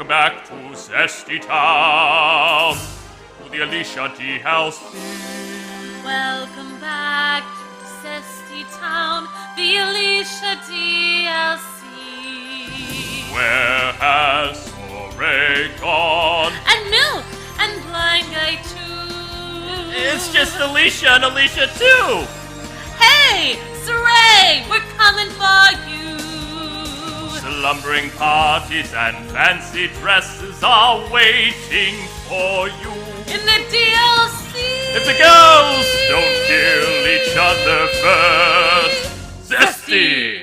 Welcome back to Zesty Town, to the Alisha DLC. Welcome back to Zesty Town, the Alisha DLC. Where has Sorey gone? And Milk, and Blind Guy too. It's just Alisha and Alisha too! Hey, Sorey, we're coming for you. Slumbering parties and fancy dresses are waiting for you. In the DLC. If the girls don't kill each other first, Zesty!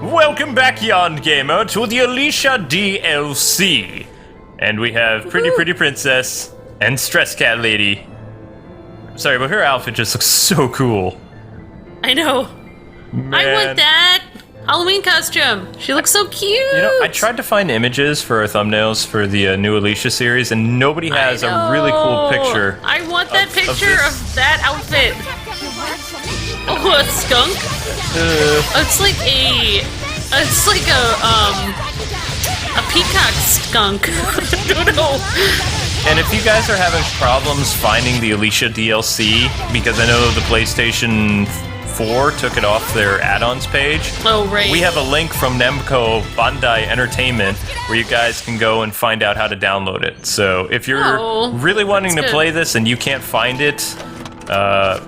Welcome back, Yon Gamer, to the Alisha DLC. And we have Pretty Princess and Stress Cat Lady. Sorry, but her outfit just looks so cool. I know. Man. I want that Halloween costume. She looks so cute. You know, I tried to find images for our thumbnails for the new Alisha series, and nobody has a really cool picture. I want that picture of that outfit. Oh, a skunk? It's like a peacock skunk. I don't know. And if you guys are having problems finding the Alisha DLC, because I know the PlayStation 4 took it off their add-ons page. Oh, right. We have a link from Namco Bandai Entertainment where you guys can go and find out how to download it. So if you're really wanting to play this and you can't find it,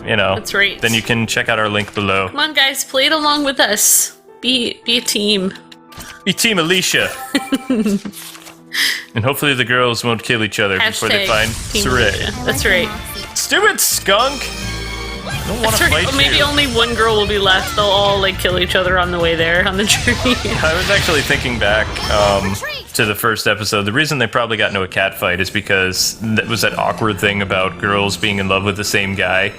you know, that's right. Then you can check out our link below. Come on, guys, play it along with us. Be a team. Be Team Alisha. And hopefully the girls won't kill each other before they find Sorey. That's right. Stupid skunk! I don't want to fight you. Maybe only one girl will be left. They'll all like kill each other on the way there on the tree. I was actually thinking back to the first episode. The reason they probably got into a cat fight is because that was that awkward thing about girls being in love with the same guy,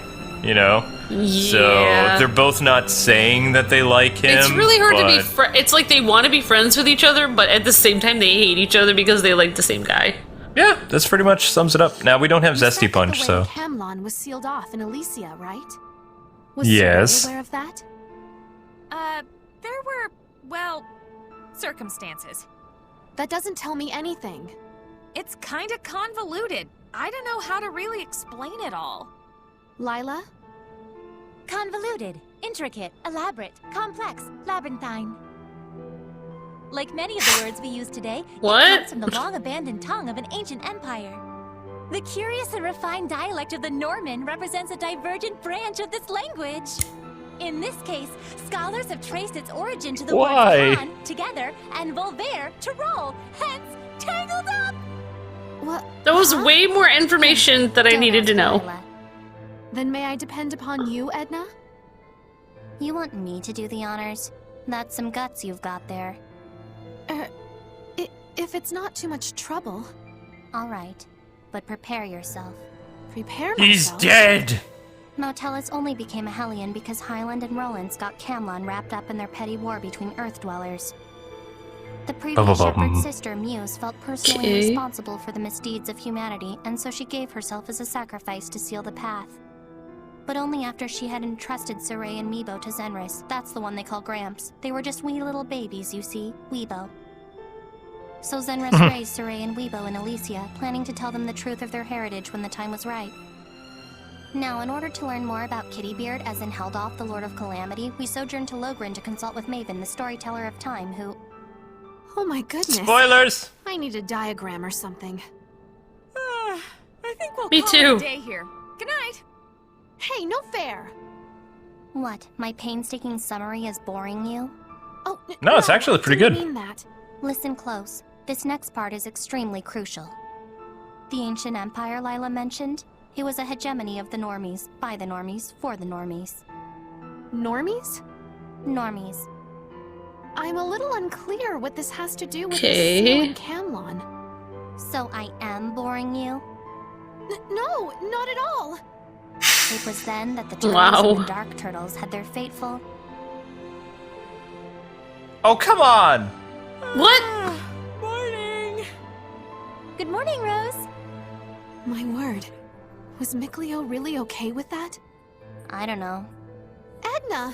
you know? Yeah. So they're both not saying that they like him. It's really hard to be it's like they want to be friends with each other, but at the same time they hate each other because they like the same guy. Yeah, that's pretty much sums it up. Now, we don't have Zesty Punch, so... Camlon was sealed off in Elysia, right? Was yes. Sorey aware of that? There were, well, circumstances. That doesn't tell me anything. It's kinda convoluted. I don't know how to really explain it all. Lila? Convoluted, intricate, elaborate, complex, labyrinthine. Like many of the words we use today, it comes from the long-abandoned tongue of an ancient empire. The curious and refined dialect of the Norman represents a divergent branch of this language. In this case, scholars have traced its origin to the words "con" together and "volver" to roll, hence tangled up. What? That was way more information that I needed to know. Then may I depend upon you, Edna? You want me to do the honors? That's some guts you've got there. If it's not too much trouble. All right, but prepare yourself. Prepare myself? He's dead! Motelis only became a Hellion because Hyland and Rollins got Camlon wrapped up in their petty war between Earth dwellers. The previous Shepard's sister, Muse, felt personally responsible for the misdeeds of humanity, and so she gave herself as a sacrifice to seal the path. But only after she had entrusted Sorey and Meebo to Zenris. That's the one they call Gramps. They were just wee little babies, you see, Weebo. So Zenris raised Sorey and Weebo in Elysia, planning to tell them the truth of their heritage when the time was right. Now, in order to learn more about Kittybeard, as in Heldoff, the Lord of Calamity, we sojourned to Logren to consult with Maven, the storyteller of time, who... Oh my goodness. Spoilers! I need a diagram or something. I think we'll Me call too. it a day here. Good night. Hey, no fair! What, my painstaking summary is boring you? Oh, No, it's actually pretty good. I didn't mean that. Listen close. This next part is extremely crucial. The ancient empire Lila mentioned, it was a hegemony of the normies, by the normies, for the normies. Normies? Normies. I'm a little unclear what this has to do with the seal and Camlon. So I am boring you? No, not at all! It was then that the Turtles and the Dark Turtles had their fateful... Oh, come on! What? Morning. Good morning, Rose. My word. Was Mikleo really okay with that? I don't know. Edna!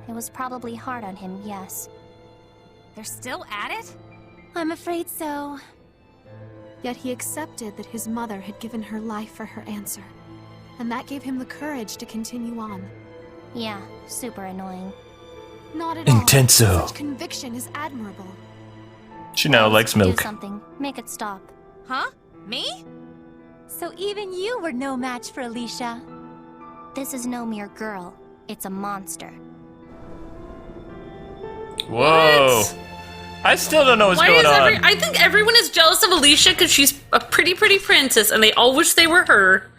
It was probably hard on him, yes. They're still at it? I'm afraid so. Yet he accepted that his mother had given her life for her answer. And that gave him the courage to continue on. Yeah, super annoying. Not at all. Intenso. Such conviction is admirable. She now likes Do milk. something. Make it stop. Huh? Me? So even you were no match for Alisha. This is no mere girl. It's a monster. Whoa. What? I still don't know what's going on. I think everyone is jealous of Alisha because she's a pretty princess, and they all wish they were her.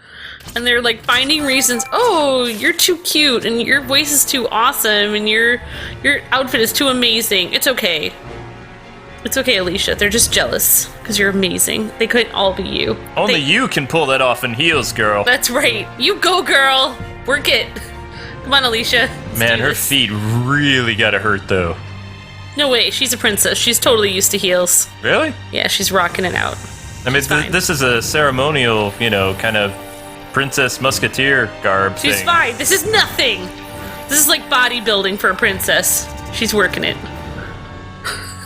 And they're like finding reasons. Oh, you're too cute, and your voice is too awesome, and your outfit is too amazing. It's okay. It's okay, Alisha. They're just jealous because you're amazing. They couldn't all be you. Only you can pull that off in heels, girl. That's right. You go, girl. Work it. Come on, Alisha. Let's Man, do her this. feet really gotta hurt, though. No way. She's a princess. She's totally used to heels. Really? Yeah, she's rocking it out. I mean, fine. this is a ceremonial, you know, kind of princess musketeer garb She's thing. fine. This is nothing. This is like bodybuilding for a princess. She's working it.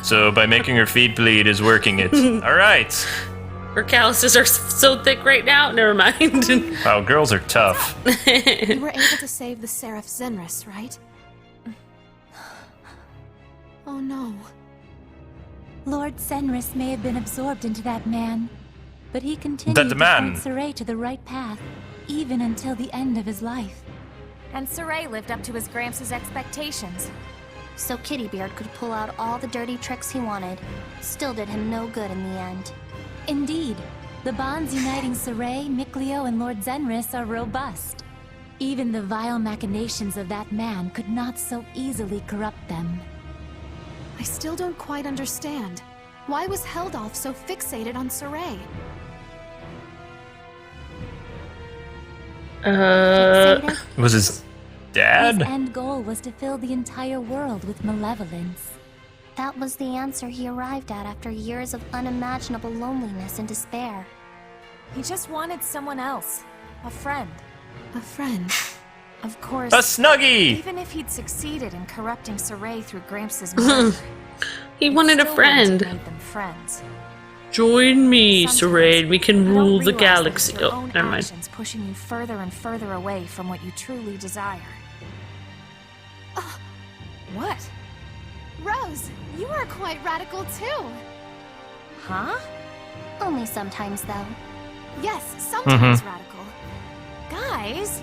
So by making her feet bleed is working it. All right. Her calluses are so thick right now. Never mind. Wow, girls are tough. You were able to save the Seraph Zenris, right? Oh no. Lord Zenris may have been absorbed into that man, but he continued to man. point Sorey to the right path, even until the end of his life. And Sorey lived up to his Gramps' expectations. So Kittybeard could pull out all the dirty tricks he wanted. Still did him no good in the end. Indeed, the bonds uniting Sorey, Mikleo, and Lord Zenris are robust. Even the vile machinations of that man could not so easily corrupt them. I still don't quite understand. Why was Heldolf so fixated on Sorey? Fixated? Was his His dad? end goal was to fill the entire world with malevolence. That was the answer he arrived at after years of unimaginable loneliness and despair. He just wanted someone else. A friend. A friend. Of course, A Snuggie! even if he'd succeeded in corrupting Sorey through Gramps' murder, He wanted a still wouldn't have friend. made them friends. Join me, Sometimes Sorey. We can you don't rule the realize that galaxy. it's your Oh, own never mind. actions pushing you further and further away from what you truly desire. What? Rose, you are quite radical too. Huh? Only sometimes, though. Yes, sometimes radical. Guys?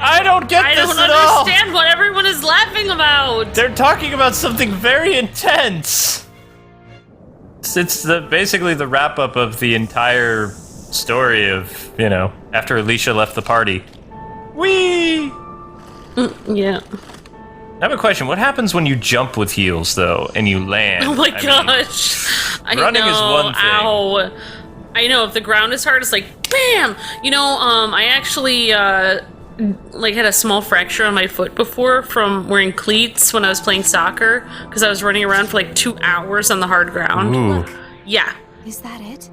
I don't get I this don't at all! understand what everyone is laughing about. They're talking about something very intense. It's basically the wrap up of the entire story of, you know, after Alisha left the party. Whee! Yeah. I have a question. What happens when you jump with heels, though, and you land? Oh my I mean, gosh. I running know. is one thing. Ow. I know. If the ground is hard, it's like bam. You know, I actually like had a small fracture on my foot before from wearing cleats when I was playing soccer because I was running around for like 2 hours on the hard ground. Ooh. Yeah. Is that it?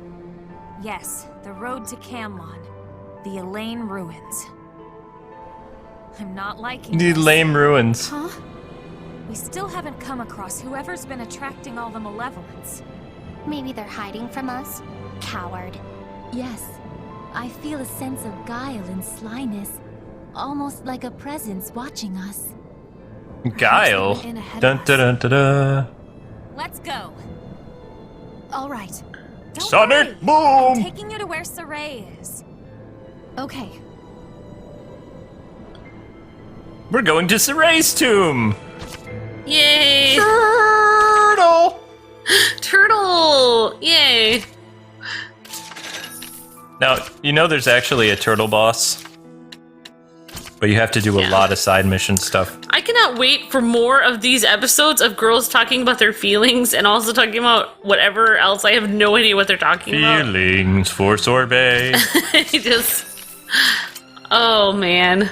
Yes, the road to Camlon. The Elaine Ruins. I'm not liking The this. lame ruins. Huh? We still haven't come across whoever's been attracting all the malevolence. Maybe they're hiding from us? Coward. Yes, I feel a sense of guile and slyness, almost like a presence watching us. Guile. They're in ahead Dun of dun us. dun dun dun. Let's go. All right. Don't Sonic worry. I'm boom! taking you to where Sorey is. Okay. We're going to Sorey's tomb. Yay. Turtle. Turtle. Yay. Now, you know there's actually a turtle boss, but you have to do a Yeah. lot of side mission stuff. I cannot wait for more of these episodes of girls talking about their feelings and also talking about whatever else. I have no idea what they're talking about. Feelings for sorbet. It just, oh man,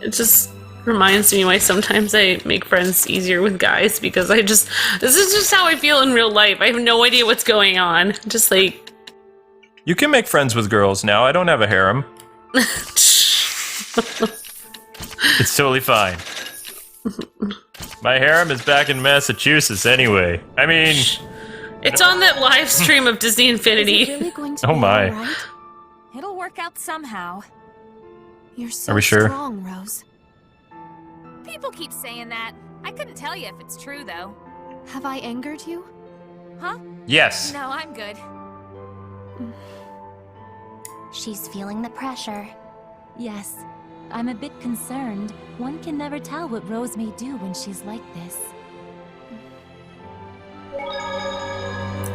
it just reminds me why sometimes I make friends easier with guys because this is just how I feel in real life. I have no idea what's going on. Just like, You can make friends with girls now. I don't have a harem. It's totally fine. My harem is back in Massachusetts anyway. I mean... It's on that live stream of Disney Is Infinity. it really going to Oh be my. all right? It'll work out somehow. You're so Are we sure? strong, Rose. People keep saying that. I couldn't tell you if it's true, though. Have I angered you? Huh? Yes. No, I'm good. She's feeling the pressure. Yes, I'm a bit concerned. One can never tell what Rose may do when she's like this.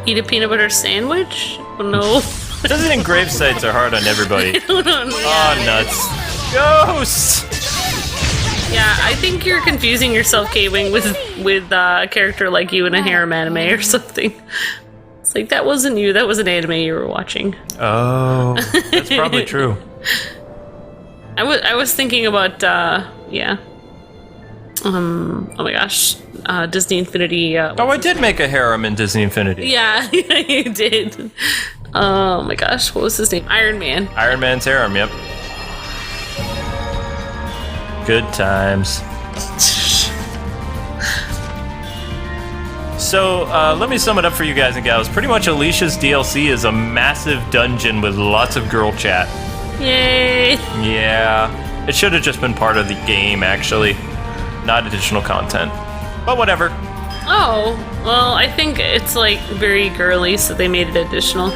Eat a peanut butter sandwich? Oh no. Visiting grave sites are hard on everybody. Oh, nuts. Ghosts! Yeah, I think you're confusing yourself, Kwing, with a character like you in a harem anime or something. It's like, that wasn't you, that was an anime you were watching. Oh, that's probably true. I was thinking about, yeah. Oh my gosh. Disney Infinity, Oh, I did make a harem in Disney Infinity. Yeah, you did. Oh my gosh, what was his name? Iron Man. Iron Man's harem, yep. Good times. So, let me sum it up for you guys and gals. Pretty much Alicia's DLC is a massive dungeon with lots of girl chat. Yay! Yeah, it should have just been part of the game, actually. Not additional content. But whatever. Oh, well, I think it's like very girly, so they made it additional.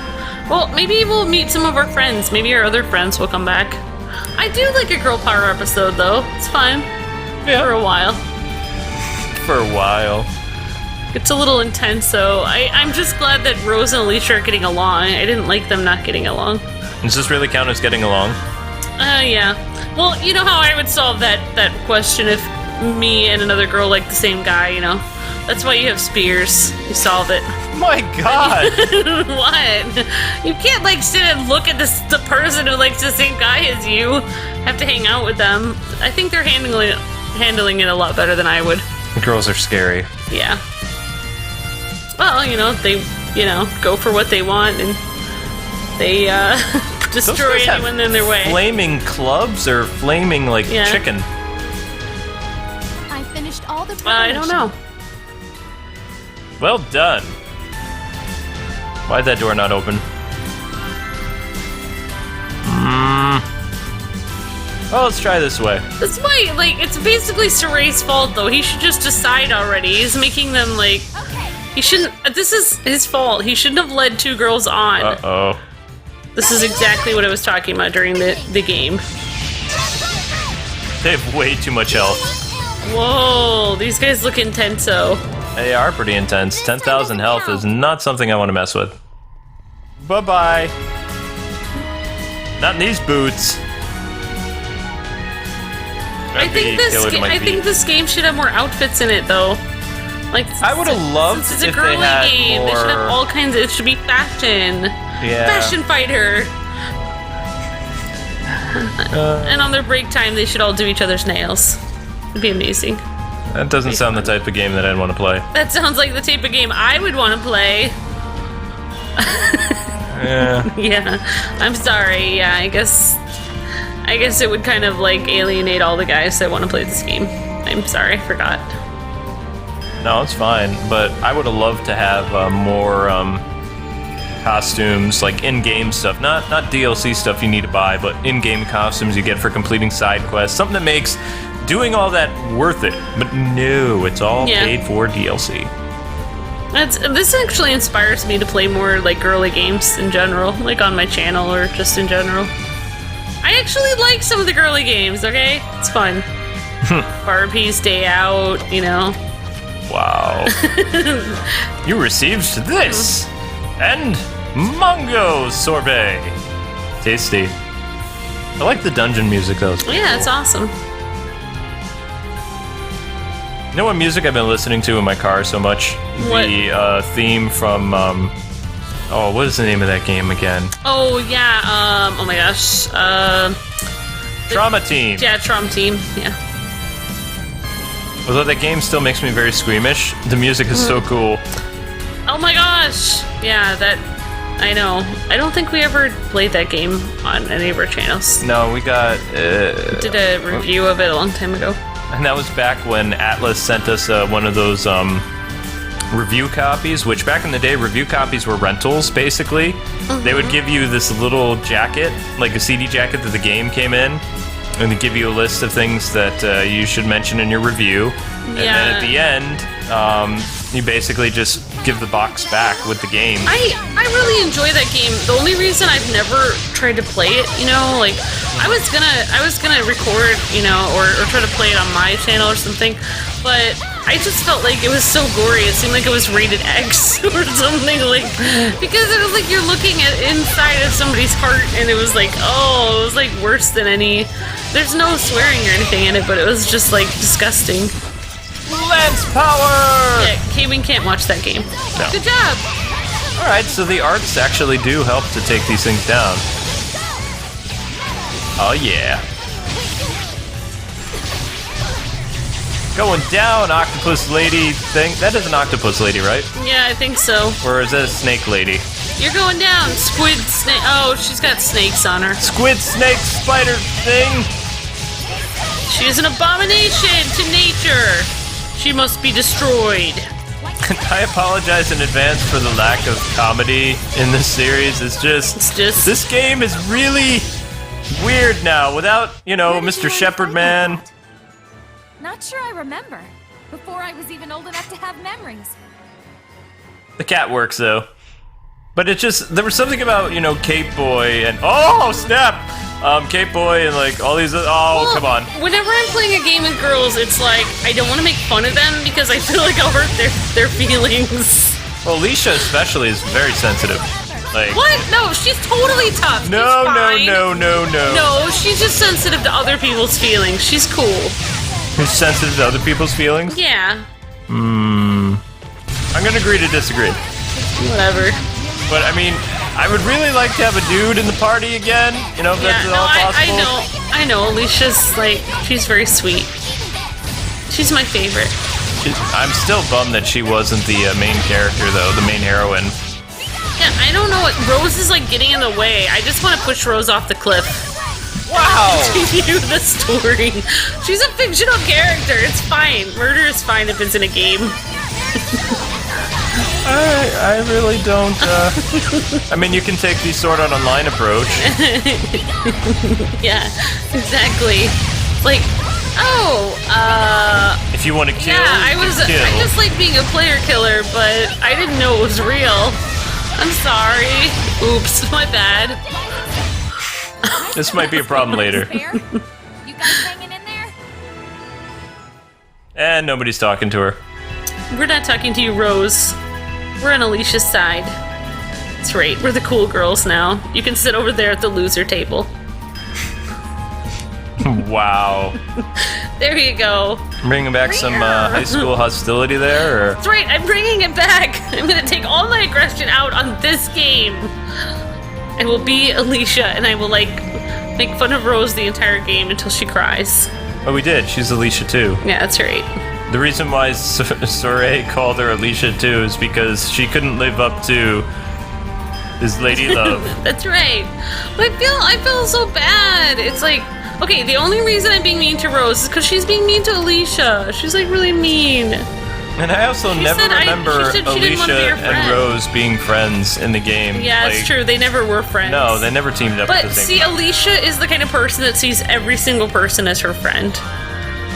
Well, maybe we'll meet some of our friends. Maybe our other friends will come back. I do like a girl power episode, though. It's fine. Yeah. For a while. For a while. It's a little intense, so I'm just glad that Rose and Alisha are getting along. I didn't like them not getting along. Does this really count as getting along? Yeah. Well, you know how I would solve that question if me and another girl like the same guy, you know? That's why you have spears. You solve it. My god! What? You can't, like, sit and look at the person who likes the same guy as you. Have to hang out with them. I think they're handling it a lot better than I would. Girls are scary. Yeah. Well, you know, they, go for what they want, and they, destroy anyone in their way. Flaming clubs or flaming, like, Yeah. chicken? I finished all the I don't know. Well done. Why'd that door not open? Well, let's try this way. That's why, like, it's basically Sorey's fault, though. He should just decide already. He's making them, like... He shouldn't... This is his fault. He shouldn't have led two girls on. Uh-oh. This is exactly what I was talking about during the game. They have way too much health. Whoa, these guys look intenso. They are pretty intense. 10,000 health is not something I want to mess with. Bye-bye. Not in these boots. I think this game should have more outfits in it, though. Like, I would have loved since it's a if they girly had game, more... they should have all kinds of... It should be fashion. Yeah. Fashion fighter. And on their break time, they should all do each other's nails. It'd be amazing. That doesn't sound the type of game that I'd want to play. That sounds like the type of game I would want to play. Yeah. Yeah, I'm sorry. Yeah, I guess it would kind of like alienate all the guys that want to play this game. I'm sorry, I forgot. No, it's fine. But I would have loved to have more costumes, like in-game stuff. Not DLC stuff you need to buy, but in-game costumes you get for completing side quests. Something that makes doing all that worth it. But no, it's all paid for DLC. This actually inspires me to play more like girly games in general, like on my channel or just in general. I actually like some of the girly games, okay? It's fun. Barbie's Day Out, you know. Wow. You received this and mango sorbet. Tasty. I like the dungeon music though. Yeah, it's awesome. You know what music I've been listening to in my car so much? What? The theme from, what is the name of that game again? Oh, yeah, oh my gosh. Trauma Team. Yeah, Trauma Team, yeah. Although that game still makes me very squeamish, the music is so cool. Oh my gosh! Yeah, I know. I don't think we ever played that game on any of our channels. No, we got, Did a review of it a long time ago. And that was back when Atlas sent us one of those review copies, which back in the day, review copies were rentals, basically. They would give you this little jacket, like a CD jacket that the game came in, and they give you a list of things that you should mention in your review. And then at the end, you basically just give the box back with the game. I really enjoy that game. The only reason I've never tried to play it, you know, like I was gonna record, you know, or try to play it on my channel or something, but I just felt like it was so gory. It seemed like it was rated X or something, like, because it was like you're looking at inside of somebody's heart, and it was like, oh, it was like worse than any. There's no swearing or anything in it, but it was just like disgusting. Lance power! Yeah, Kwing can't watch that game. No. Good job! Alright, so the arts actually do help to take these things down. Oh yeah. Going down, octopus lady thing. That is an octopus lady, right? Yeah, I think so. Or is that a snake lady? You're going down, squid snake. Oh, she's got snakes on her. Squid, snake, spider thing. She is an abomination to nature. She must be destroyed. I apologize in advance for the lack of comedy in this series. It's just this game is really weird now without, you know, Mr. Shepard man. Not sure I remember. Before I was even old enough to have memories. The cat works though. But it just, there was something about, you know, Cape Boy and, oh snap! Cape Boy and like all these, Well, come on. Whenever I'm playing a game with girls, it's like, I don't want to make fun of them because I feel like I'll hurt their feelings. Well, Alisha especially is very sensitive. Like, What? No, she's totally tough. no, She's fine. no. No, she's just sensitive to other people's feelings. She's cool. Who's sensitive to other people's feelings? Yeah. I'm gonna agree to disagree. Whatever. But I mean, I would really like to have a dude in the party again. You know, if that's at all possible. I know. Alicia's like, she's very sweet. She's my favorite. I'm still bummed that she wasn't the main character, though, the main heroine. Yeah, I don't know what Rose is like getting in the way. I just want to push Rose off the cliff. Wow! Continue the story. She's a fictional character. It's fine. Murder is fine if it's in a game. I really don't. I mean, you can take the Sword Art Online approach. Yeah, exactly. Like, if you want to kill, yeah, you can kill. I just like being a player killer, but I didn't know it was real. I'm sorry. Oops, my bad. This might be a problem later. You guys hanging in there? And nobody's talking to her. We're not talking to you, Rose. We're on Alicia's side. That's right, we're the cool girls now. You can sit over there at the loser table. Wow. There you go. Bringing back some high school hostility there, or? That's right, I'm bringing it back. I'm gonna take all my aggression out on this game. I will be Alisha, and I will, like, make fun of Rose the entire game until she cries. Oh, we did. She's Alisha too. Yeah, that's right. The reason why Sorey called her Alisha too is because she couldn't live up to his lady love. That's right. But I feel so bad. It's like, okay, the only reason I'm being mean to Rose is because she's being mean to Alisha. She's like really mean. And I also never remember she didn't want to be her Alisha friend. and Rose being friends in the game. Yeah, it's true. They never were friends. No, they never teamed up But at the see, same time. Alisha is the kind of person that sees every single person as her friend.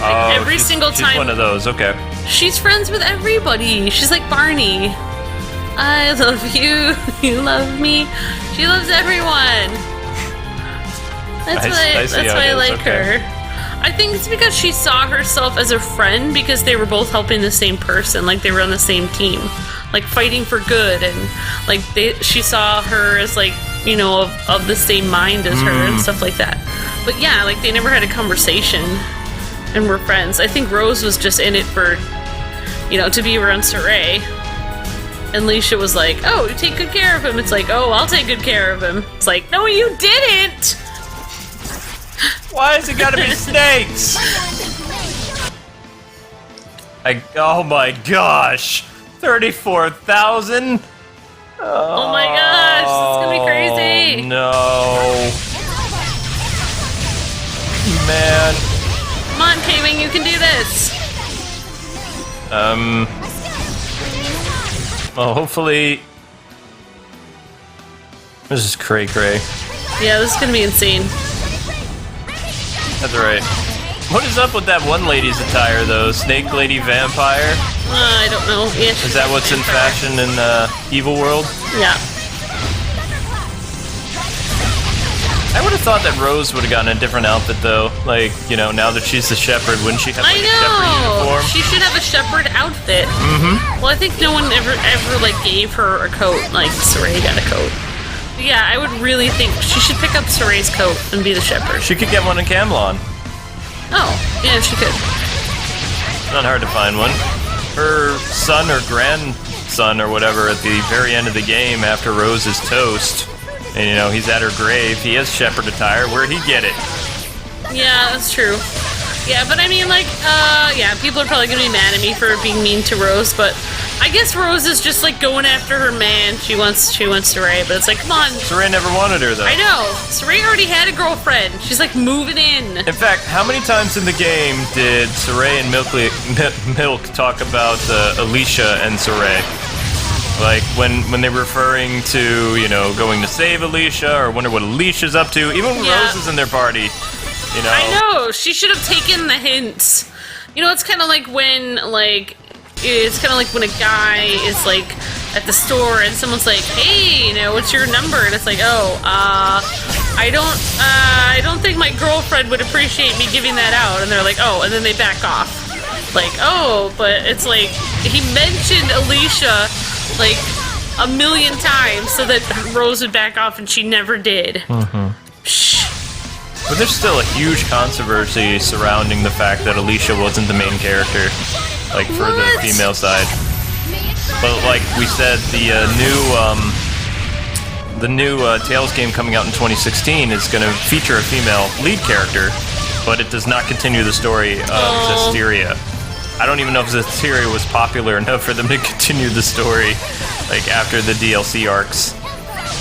Like, every single time. She's one of those, okay. She's friends with everybody. She's like Barney. I love you. You love me. She loves everyone. That's why I like her. I think it's because she saw herself as a friend because they were both helping the same person. Like they were on the same team, like fighting for good, and like she saw her as like, you know, of the same mind as her and stuff like that. But yeah, like they never had a conversation. And we're friends. I think Rose was just in it for, you know, to be around Sorey. And Alisha was like, oh, you take good care of him. It's like, oh, I'll take good care of him. It's like, no, you didn't! Why has it gotta be snakes? Oh my gosh! 34,000? Oh my gosh, this is gonna be crazy! No. Man. Come on, Kwing, you can do this. Well, hopefully... This is cray-cray. Yeah, this is gonna be insane. That's right. What is up with that one lady's attire, though? Snake Lady Vampire? I don't know. Yeah, Is that what's in fashion in Evil World? Yeah. I would have thought that Rose would have gotten a different outfit, though. Like, you know, now that she's the Shepard, wouldn't she have, like, a Shepard uniform? She should have a Shepard outfit. Mm-hmm. Well, I think no one ever, like, gave her a coat, like Sorey got a coat. But yeah, I would really think she should pick up Sorey's coat and be the Shepard. She could get one in Camelon. Oh, yeah, she could. Not hard to find one. Her son or grandson or whatever at the very end of the game after Rose is toast, and you know, he's at her grave, he has Shepard attire. Where'd he get it? Yeah, that's true. Yeah, but I mean, like, yeah, people are probably gonna be mad at me for being mean to Rose, but I guess Rose is just, like, going after her man. She wants Sorey, but it's like, come on. Sorey never wanted her, though. I know. Sorey already had a girlfriend. She's, like, moving in. In fact, how many times in the game did Sorey and Milk talk about Alisha and Sorey? Like, when they're referring to, you know, going to save Alisha, or wonder what Alicia's up to, even when Rose is in their party, you know. I know, she should have taken the hints. You know, it's kind of like when, like, it's kind of like when a guy is, like, at the store and someone's like, hey, you know, what's your number? And it's like, oh, I don't think my girlfriend would appreciate me giving that out. And they're like, oh, and then they back off. Like, oh, but it's like, he mentioned Alisha, like, a million times so that Rose would back off, and she never did. Mm-hmm. Shh. But there's still a huge controversy surrounding the fact that Alisha wasn't the main character, like, for the female side. But like we said, the new Tales game coming out in 2016 is going to feature a female lead character, but it does not continue the story of Zestiria. I don't even know if Zestiria was popular enough for them to continue the story, like, after the DLC arcs.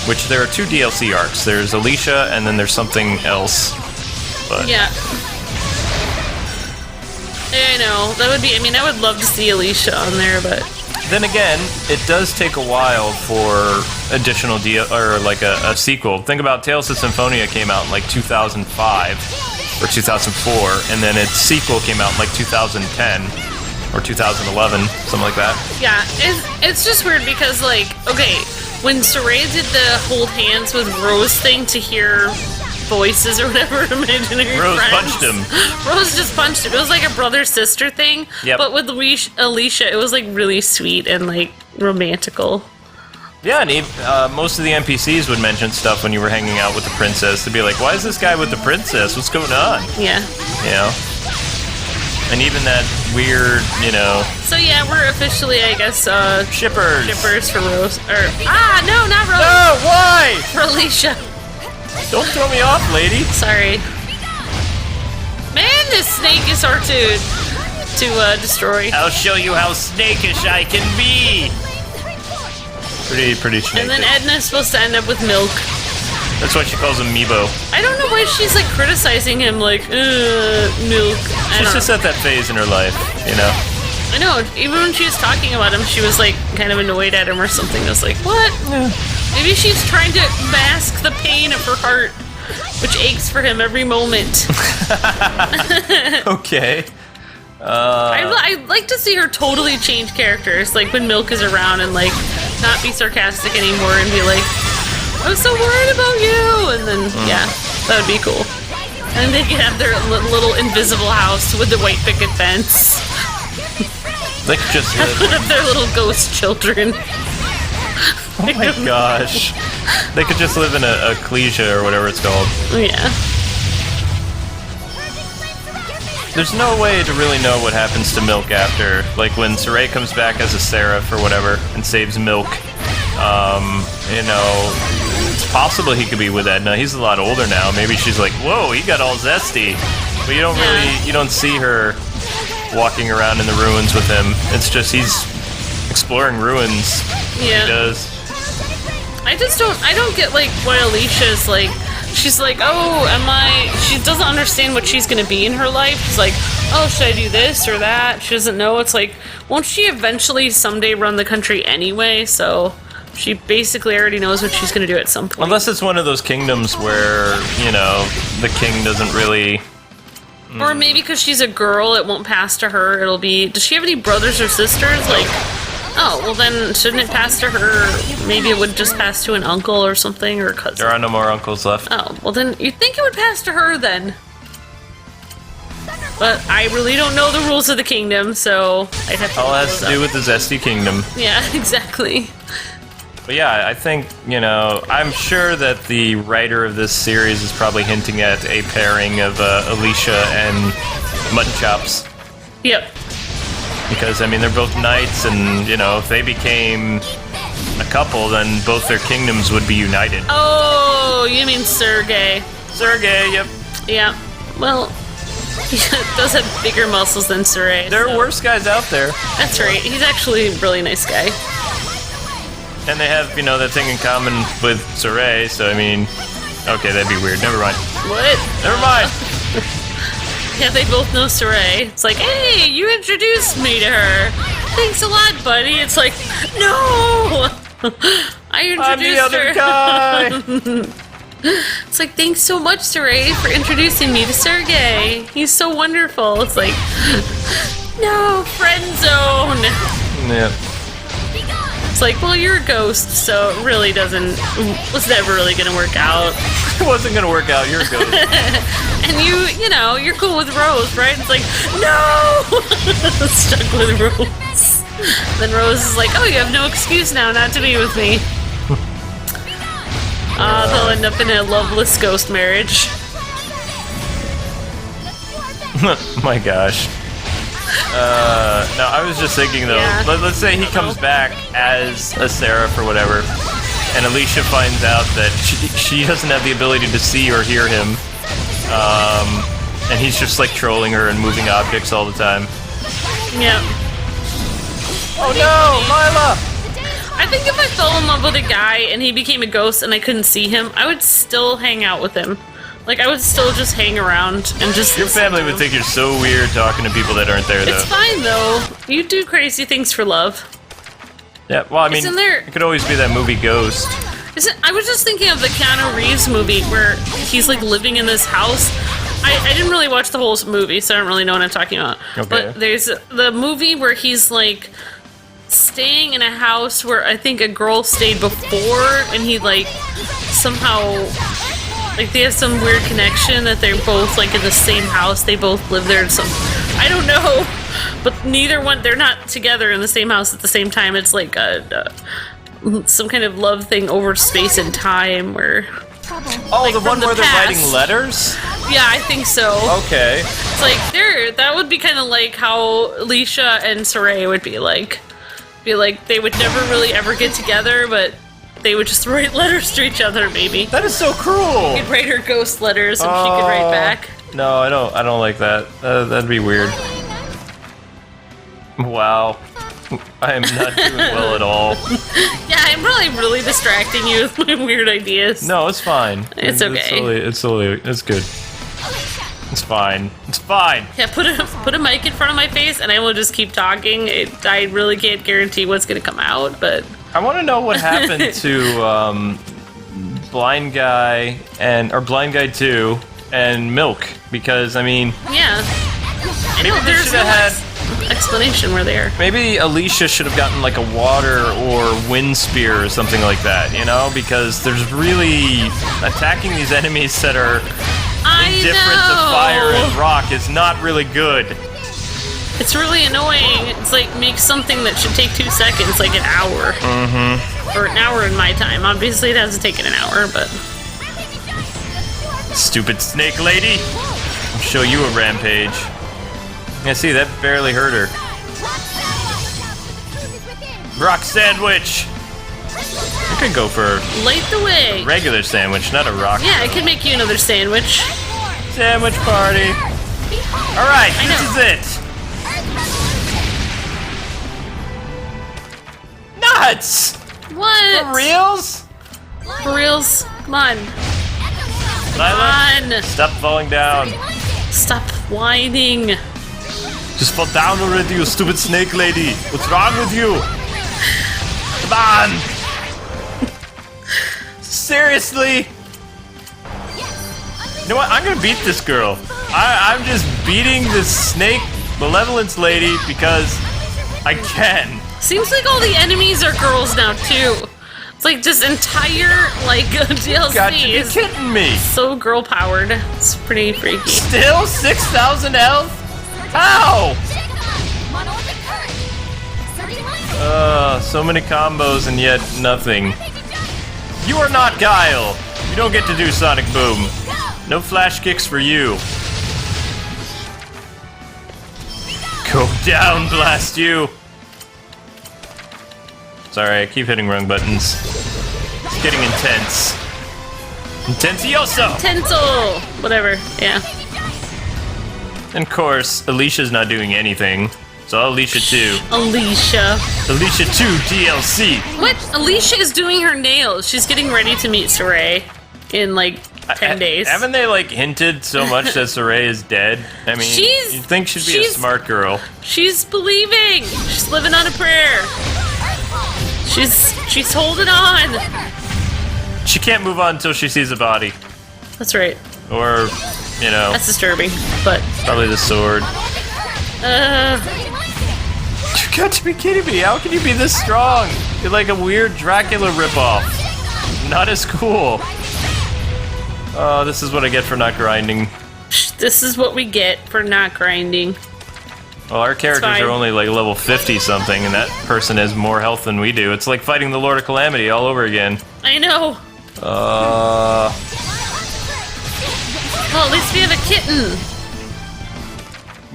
Which, there are 2 DLC arcs. There's Alisha, and then there's something else. But yeah. I know. That would be, I mean, I would love to see Alisha on there, but... Then again, it does take a while for additional or like a sequel. Think about Tales of Symphonia came out in like 2005 or 2004, and then its sequel came out in like 2010 or 2011, something like that. Yeah, it's just weird because, like, okay, when Sorey did the hold hands with Rose thing to hear voices or whatever, imaginary Rose friends. punched him. Rose just punched him. It was like a brother-sister thing. Yep. But with Alisha, it was like really sweet and like romantical. Yeah, and most of the NPCs would mention stuff when you were hanging out with the princess. To be like, why is this guy with the princess? What's going on? Yeah. You know? And even that weird, you know... So yeah, we're officially, I guess, Shippers. Shippers for Rose. No, not Rose! No, why? For Alisha. Don't throw me off, lady. Sorry. Man, this snake is hard to destroy. I'll show you how snakish I can be. Pretty snake. And then Edna's supposed to end up with Milk. That's why she calls him Meebo. I don't know why she's like criticizing him, like, Milk. She's just at that phase in her life, you know? I know, even when she was talking about him, she was like kind of annoyed at him or something. I was like, what? Yeah. Maybe she's trying to mask the pain of her heart, which aches for him every moment. Okay. I'd like to see her totally change characters, like when Milk is around, and like not be sarcastic anymore and be like, I'm so worried about you, and then yeah, that would be cool. And they could have their little invisible house with the white picket fence. They could just live. Their little ghost children. Oh my gosh. They could just live in a Ecclesia or whatever it's called. Yeah. There's no way to really know what happens to Milk after. Like when Sorey comes back as a seraph or whatever and saves Milk. You know, it's possible he could be with Edna. He's a lot older now. Maybe she's like, whoa, he got all zesty. But you don't you don't see her walking around in the ruins with him. It's just he's exploring ruins. Yeah. He does. I don't get like why Alicia's like she's like, oh, am I... She doesn't understand what she's gonna be in her life. She's like, oh, should I do this or that? She doesn't know. It's like, won't she eventually someday run the country anyway? So she basically already knows what she's gonna do at some point. Unless it's one of those kingdoms where, you know, the king doesn't really... Or maybe because she's a girl, it won't pass to her. It'll be... Does she have any brothers or sisters? Like, oh, well then, shouldn't it pass to her? Maybe it would just pass to an uncle or something, or a cousin. There are no more uncles left. Oh, well then, you'd think it would pass to her then. But I really don't know the rules of the kingdom, so I'd have to... All has to do with the Zesty kingdom. Yeah, exactly. But yeah, I think, you know, I'm sure that the writer of this series is probably hinting at a pairing of Alisha and Mutton Chops. Yep. Because, I mean, they're both knights, and, you know, if they became a couple, then both their kingdoms would be united. Oh, you mean Sergey. Sergey, yep. Yeah, well, he does have bigger muscles than Sorey. There are worse guys out there. That's right, he's actually a really nice guy. And they have, you know, that thing in common with Sorey, so, I mean... Okay, that'd be weird. Never mind. What? Never mind! Yeah, they both know Sorey. It's like, hey, you introduced me to her. Thanks a lot, buddy. It's like, no! I introduced I'm the other her. guy! It's like, thanks so much, Sorey, for introducing me to Sergey. He's so wonderful. It's like, no, friend zone. Yeah. It's like, well, you're a ghost, so it really was never really gonna work out. It wasn't gonna work out, you're a ghost. And you know, you're cool with Rose, right? It's like, no! Stuck with Rose. Then Rose is like, oh, you have no excuse now not to be with me. They'll end up in a loveless ghost marriage. My gosh. No, I was just thinking though, Yeah. let's say he comes back as a seraph or whatever, and Alisha finds out that she doesn't have the ability to see or hear him, and he's just like trolling her and moving objects all the time. Yeah. Oh no, Lila! I think if I fell in love with a guy and he became a ghost and I couldn't see him, I would still hang out with him. Like, I would still just hang around and just... Your family would think you're so weird talking to people that aren't there, though. It's fine, though. You do crazy things for love. Yeah, well, I mean, Isn't there- it could always be that movie Ghost. I was just thinking of the Keanu Reeves movie where he's, like, living in this house. I didn't really watch the whole movie, so I don't really know what I'm talking about. Okay. But there's the movie where he's, like, staying in a house where I think a girl stayed before, and he, like, somehow... Like, they have some weird connection that they're both, like, in the same house. They both live there and some... I don't know. But neither one... They're not together in the same house at the same time. It's like some kind of love thing over space and time where... Oh, like, the one from the where they're writing past. letters? Yeah, I think so. Okay. It's like, that would be kind of like how Alisha and Sorey would be like. They would never really ever get together, but... They would just write letters to each other, maybe. That is so cruel! He'd write her ghost letters and she could write back. No, I don't like that. That'd be weird. Wow. I am not doing well at all. Yeah, I'm probably really distracting you with my weird ideas. No, it's fine. It's okay. It's good. It's fine. It's fine! Yeah, put a mic in front of my face and I will just keep talking. I really can't guarantee what's gonna come out, but... I want to know what happened to Blind Guy or Blind Guy 2 and Milk, because I mean, Yeah. I know, maybe they there's should no have had. explanation where they are. Maybe Alisha should have gotten like a water or wind spear or something like that, you know, because there's really attacking these enemies that are indifferent to fire and rock is not really good. It's really annoying. It's like, make something that should take 2 seconds, like an hour. Mm-hmm. Or an hour in my time. Obviously, it hasn't taken an hour, but... Stupid snake lady! I'll show you a rampage. Yeah, see, that barely hurt her. Rock sandwich! I could go for Light the way! a regular sandwich, not a rock. Yeah, I could make you another sandwich. Sandwich party! Alright, this is it! Nuts! What? For reals? For reals? Come on. Silent. Stop falling down. Stop whining. Just fall down already, you stupid snake lady. What's wrong with you? Come on. Seriously? You know what? I'm gonna beat this girl. I'm just beating this snake malevolence lady because I can. Seems like all the enemies are girls now too. It's like this entire like DLC Got to be is kidding me. so girl powered. It's pretty freaky. Still 6,000 health? How? So many combos and yet nothing. You are not Guile. You don't get to do Sonic Boom. No flash kicks for you. Go down, blast you. Sorry, I keep hitting wrong buttons. It's getting intense. Intensioso! Tinsel! Whatever, yeah. And of course, Alicia's not doing anything. So Alicia 2. Alicia. Alicia 2 DLC. What? Alicia is doing her nails. She's getting ready to meet Sorey in like 10 days. Haven't they like hinted so much that Sorey is dead? I mean, you'd think she'd be a smart girl. She's believing. She's living on a prayer. She's holding on. She can't move on until she sees a body. That's right. Or, you know. That's disturbing, but probably the sword. You got to be kidding me. How can you be this strong? You're like a weird Dracula ripoff. Not as cool. Oh, this is what I get for not grinding. This is what we get for not grinding. Well, our characters are only like level 50 something, and that person has more health than we do. It's like fighting the Lord of Calamity all over again. I know. Well, at least we have a kitten.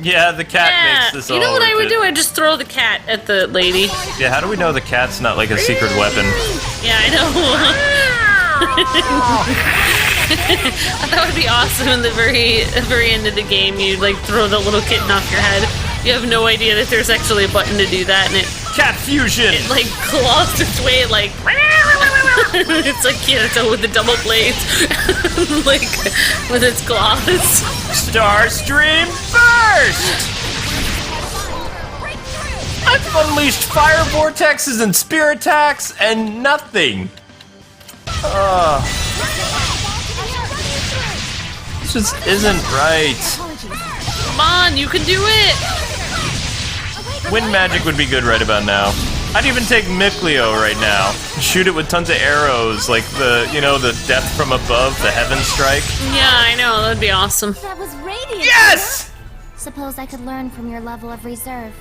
Yeah, the cat makes this all You know what I would it. do? I'd just throw the cat at the lady. Yeah, how do we know the cat's not like a secret weapon? Yeah, I know. That would be awesome. In the very end of the game, you'd like throw the little kitten off your head. You have no idea that there's actually a button to do that, and it cat fusion. It like claws its way like. It's like Kirito with the double blades, like with its claws. Starstream burst! I've unleashed fire vortexes and spear attacks and nothing. This just isn't right. Come on, you can do it! Wind magic would be good right about now. I'd even take Mikleo right now. Shoot it with tons of arrows, like the, you know, the death from above, the heaven strike. Yeah, I know, that'd be awesome. That was radiant. Yes! Suppose I could learn from your level of reserve.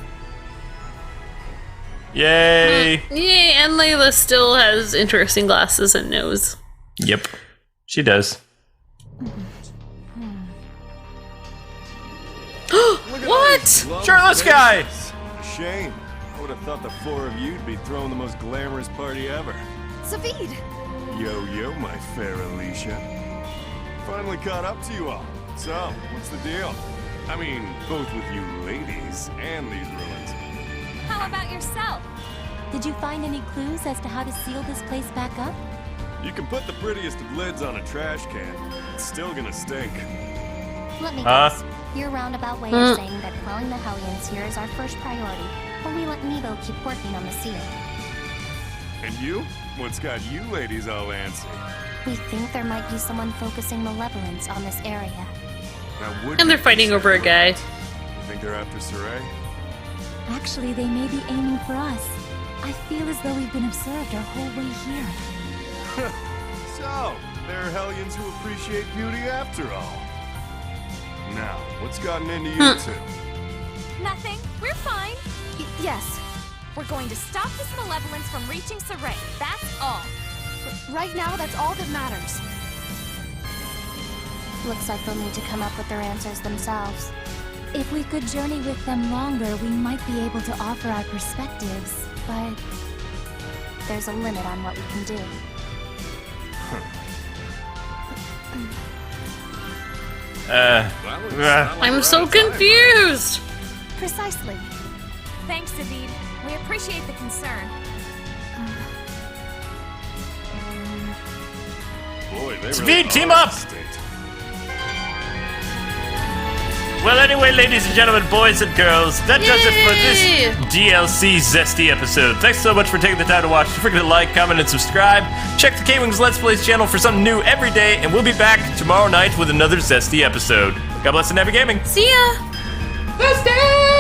Yay! Yay, and Layla still has interesting glasses and nose. Yep, she does. What? Shirtless guy! Shame. I would have thought the four of you'd be throwing the most glamorous party ever. Savid! Yo, my fair Alisha. Finally caught up to you all. So, what's the deal? I mean, both with you ladies and these ruins. How about yourself? Did you find any clues as to how to seal this place back up? You can put the prettiest of lids on a trash can. It's still gonna stink. Let me guess. Your roundabout way of saying that quelling the Hellions here is our first priority, while we let Nebo keep working on the seal. And you? What's got you ladies all antsy? We think there might be someone focusing malevolence on this area. And they're fighting over a guy. You think they're after Sorey? Actually, they may be aiming for us. I feel as though we've been observed our whole way here. So, they're Hellions who appreciate beauty after all. Now, what's gotten into you two? Nothing. We're fine. Yes. We're going to stop this malevolence from reaching Sorey. That's all. Right now, that's all that matters. Looks like they'll need to come up with their answers themselves. If we could journey with them longer, we might be able to offer our perspectives, but there's a limit on what we can do. I'm so confused! Precisely. Thanks, Savid. We appreciate the concern. Boy, they Speed, team up! Well, anyway, ladies and gentlemen, boys and girls, that does it for this DLC Zesty episode. Thanks so much for taking the time to watch. Don't forget to like, comment, and subscribe. Check the KwingsLetsPlays channel for something new every day, and we'll be back tomorrow night with another Zesty episode. God bless and happy gaming. See ya! Zesty!